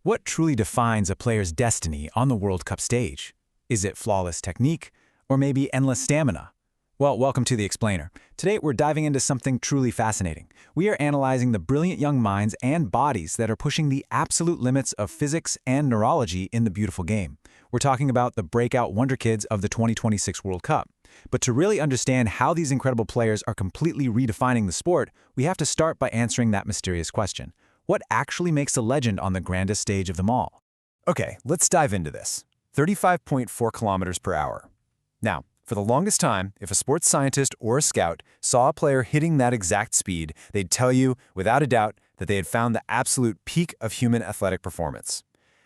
What truly defines a player's destiny on the World Cup stage? Is it flawless technique, or maybe endless stamina? Well, welcome to The Explainer. Today, we're diving into something truly fascinating. We are analyzing the brilliant young minds and bodies that are pushing the absolute limits of physics and neurology in the beautiful game. We're talking about the breakout Wonderkids of the 2026 World Cup. But to really understand how these incredible players are completely redefining the sport, we have to start by answering that mysterious question. What actually makes a legend on the grandest stage of them all? Okay, let's dive into this. 35.4 kilometers per hour. Now, for the longest time, if a sports scientist or a scout saw a player hitting that exact speed, they'd tell you, without a doubt, that they had found the absolute peak of human athletic performance.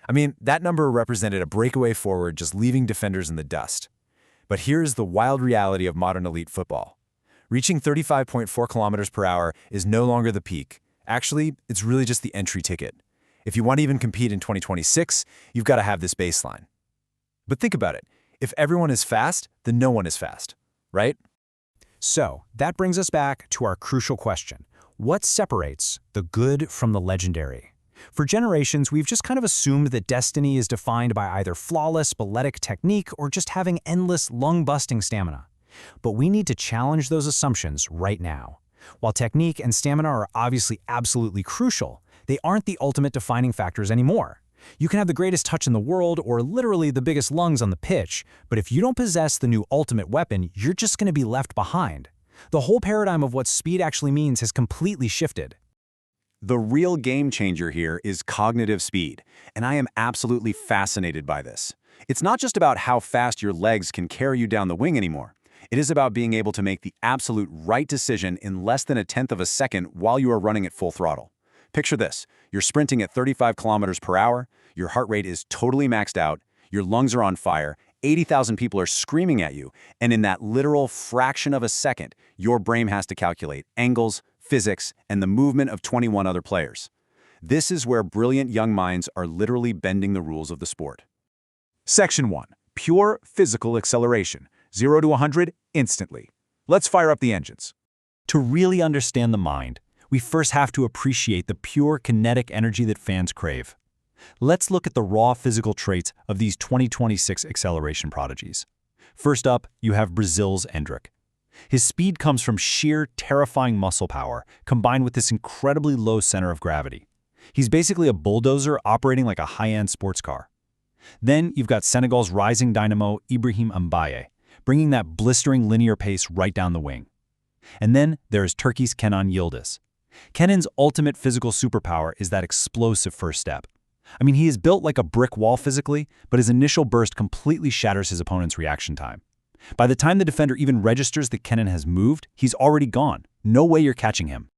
I mean, that number represented a breakaway forward just leaving defenders in the dust. But here's the wild reality of modern elite football. Reaching 35.4 kilometers per hour is no longer the peak. Actually, it's really just the entry ticket. If you want to even compete in 2026, you've got to have this baseline. But think about it. If everyone is fast, then no one is fast, right? So, that brings us back to our crucial question. What separates the good from the legendary? For generations, we've just kind of assumed that destiny is defined by either flawless balletic technique or just having endless lung-busting stamina. But we need to challenge those assumptions right now. While technique and stamina are obviously absolutely crucial, they aren't the ultimate defining factors anymore. You can have the greatest touch in the world or literally the biggest lungs on the pitch, but if you don't possess the new ultimate weapon, you're just going to be left behind. The whole paradigm of what speed actually means has completely shifted. The real game changer here is cognitive speed, and I am absolutely fascinated by this. It's not just about how fast your legs can carry you down the wing anymore. It is about being able to make the absolute right decision in less than a tenth of a second while you are running at full throttle. Picture this. You're sprinting at 35 kilometers per hour, your heart rate is totally maxed out, your lungs are on fire, 80,000 people are screaming at you, and in that literal fraction of a second, your brain has to calculate angles, physics, and the movement of 21 other players. This is where brilliant young minds are literally bending the rules of the sport. Section 1. Pure physical acceleration. 0 to 100 instantly. Let's fire up the engines. To really understand the mind, we first have to appreciate the pure kinetic energy that fans crave. Let's look at the raw physical traits of these 2026 acceleration prodigies. First up, you have Brazil's Endrick. His speed comes from sheer, terrifying muscle power, combined with this incredibly low center of gravity. He's basically a bulldozer operating like a high-end sports car. Then you've got Senegal's rising dynamo, Ibrahim Mbaye, bringing that blistering linear pace right down the wing. And then there's Turkey's Kenan Yıldız. Kenan's ultimate physical superpower is that explosive first step. I mean, he is built like a brick wall physically, but his initial burst completely shatters his opponent's reaction time. By the time the defender even registers that Kenan has moved, he's already gone. No way you're catching him.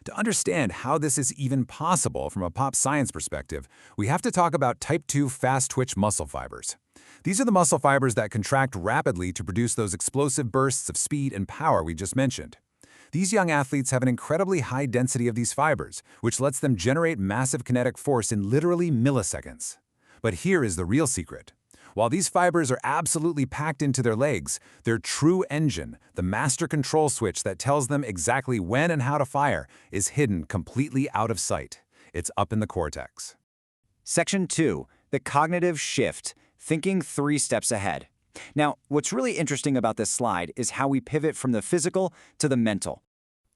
To understand how this is even possible from a pop science perspective, we have to talk about type 2 fast-twitch muscle fibers. These are the muscle fibers that contract rapidly to produce those explosive bursts of speed and power we just mentioned. These young athletes have an incredibly high density of these fibers, which lets them generate massive kinetic force in literally milliseconds. But here is the real secret. While these fibers are absolutely packed into their legs, their true engine, the master control switch that tells them exactly when and how to fire, is hidden completely out of sight. It's up in the cortex. Section 2. The cognitive shift. Thinking 3 steps ahead. Now, what's really interesting about this slide is how we pivot from the physical to the mental.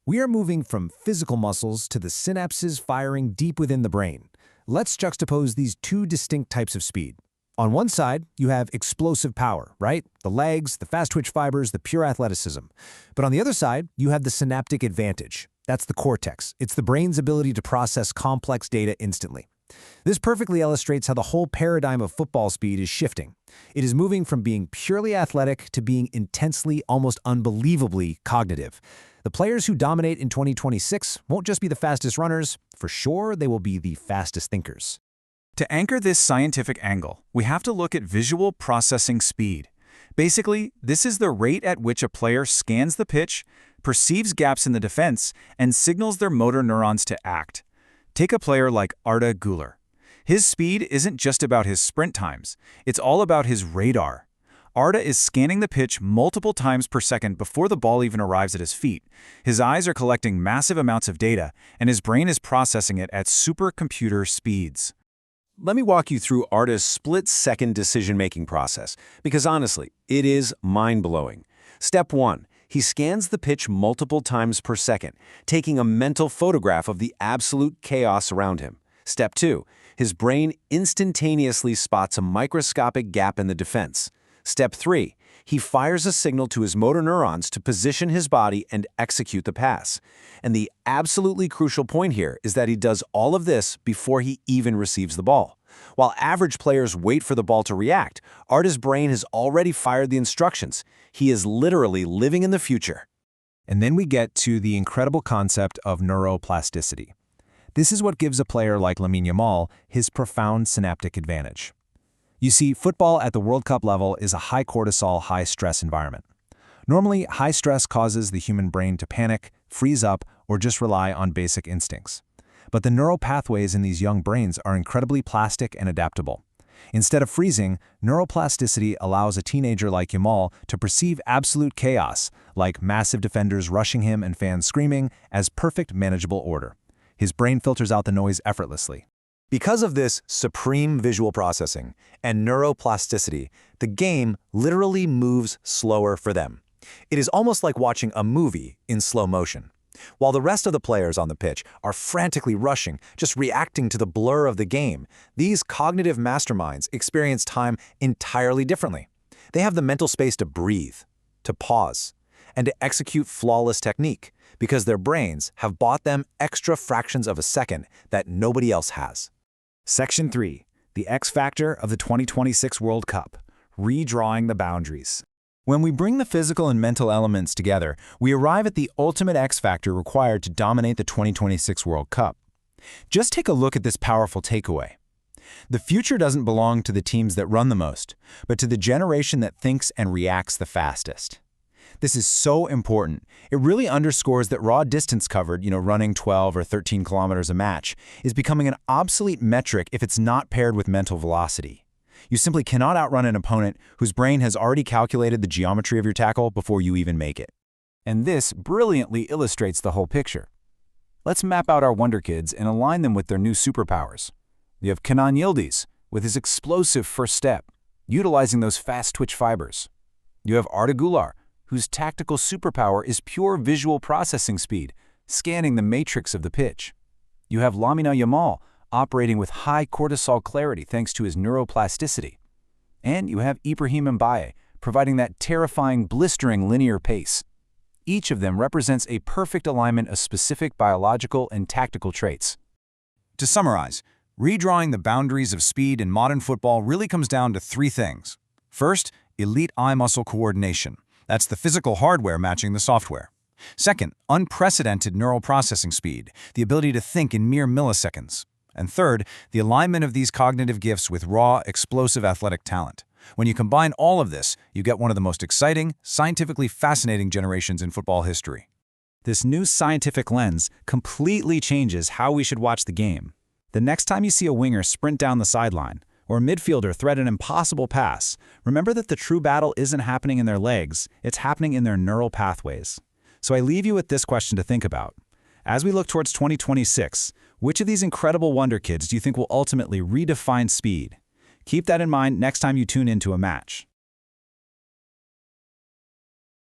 We are moving from physical muscles to the synapses firing deep within the brain. Let's juxtapose these two distinct types of speed. On one side, you have explosive power, right? The legs, the fast-twitch fibers, the pure athleticism. But on the other side, you have the synaptic advantage. That's the cortex. It's the brain's ability to process complex data instantly. This perfectly illustrates how the whole paradigm of football speed is shifting. It is moving from being purely athletic to being intensely, almost unbelievably cognitive. The players who dominate in 2026 won't just be the fastest runners. For sure, they will be the fastest thinkers. To anchor this scientific angle, we have to look at visual processing speed. Basically, this is the rate at which a player scans the pitch, perceives gaps in the defense, and signals their motor neurons to act. Take a player like Arda Güler. His speed isn't just about his sprint times, it's all about his radar. Arda is scanning the pitch multiple times per second before the ball even arrives at his feet. His eyes are collecting massive amounts of data, and his brain is processing it at supercomputer speeds. Let me walk you through Arda's split-second decision-making process, because honestly, it is mind-blowing. Step 1. He scans the pitch multiple times per second, taking a mental photograph of the absolute chaos around him. Step 2. His brain instantaneously spots a microscopic gap in the defense. Step 3. He fires a signal to his motor neurons to position his body and execute the pass. And the absolutely crucial point here is that he does all of this before he even receives the ball. While average players wait for the ball to react, Arda's brain has already fired the instructions. He is literally living in the future. And then we get to the incredible concept of neuroplasticity. This is what gives a player like Lamine Yamal his profound synaptic advantage. You see, football at the World Cup level is a high-cortisol, high-stress environment. Normally, high stress causes the human brain to panic, freeze up, or just rely on basic instincts. But the neural pathways in these young brains are incredibly plastic and adaptable. Instead of freezing, neuroplasticity allows a teenager like Yamal to perceive absolute chaos, like massive defenders rushing him and fans screaming, as perfect manageable order. His brain filters out the noise effortlessly. Because of this supreme visual processing and neuroplasticity, the game literally moves slower for them. It is almost like watching a movie in slow motion. While the rest of the players on the pitch are frantically rushing, just reacting to the blur of the game, these cognitive masterminds experience time entirely differently. They have the mental space to breathe, to pause, and to execute flawless technique, because their brains have bought them extra fractions of a second that nobody else has. Section 3. The X Factor of the 2026 World Cup. Redrawing the boundaries. When we bring the physical and mental elements together, we arrive at the ultimate X Factor required to dominate the 2026 World Cup. Just take a look at this powerful takeaway. The future doesn't belong to the teams that run the most, but to the generation that thinks and reacts the fastest. This is so important. It really underscores that raw distance covered, running 12 or 13 kilometers a match, is becoming an obsolete metric if it's not paired with mental velocity. You simply cannot outrun an opponent whose brain has already calculated the geometry of your tackle before you even make it. And this brilliantly illustrates the whole picture. Let's map out our Wonderkids and align them with their new superpowers. You have Kenan Yildiz with his explosive first step, utilizing those fast twitch fibers. You have Arda Güler, whose tactical superpower is pure visual processing speed, scanning the matrix of the pitch. You have Lamine Yamal, operating with high cortisol clarity thanks to his neuroplasticity. And you have Ibrahim Mbaye, providing that terrifying, blistering linear pace. Each of them represents a perfect alignment of specific biological and tactical traits. To summarize, redrawing the boundaries of speed in modern football really comes down to three things. First, elite eye-muscle coordination. That's the physical hardware matching the software. Second, unprecedented neural processing speed, the ability to think in mere milliseconds. And third, the alignment of these cognitive gifts with raw, explosive athletic talent. When you combine all of this, you get one of the most exciting, scientifically fascinating generations in football history. This new scientific lens completely changes how we should watch the game. The next time you see a winger sprint down the sideline, or a midfielder thread an impossible pass, remember that the true battle isn't happening in their legs, it's happening in their neural pathways. So I leave you with this question to think about. As we look towards 2026, which of these incredible Wonderkids do you think will ultimately redefine speed? Keep that in mind next time you tune into a match.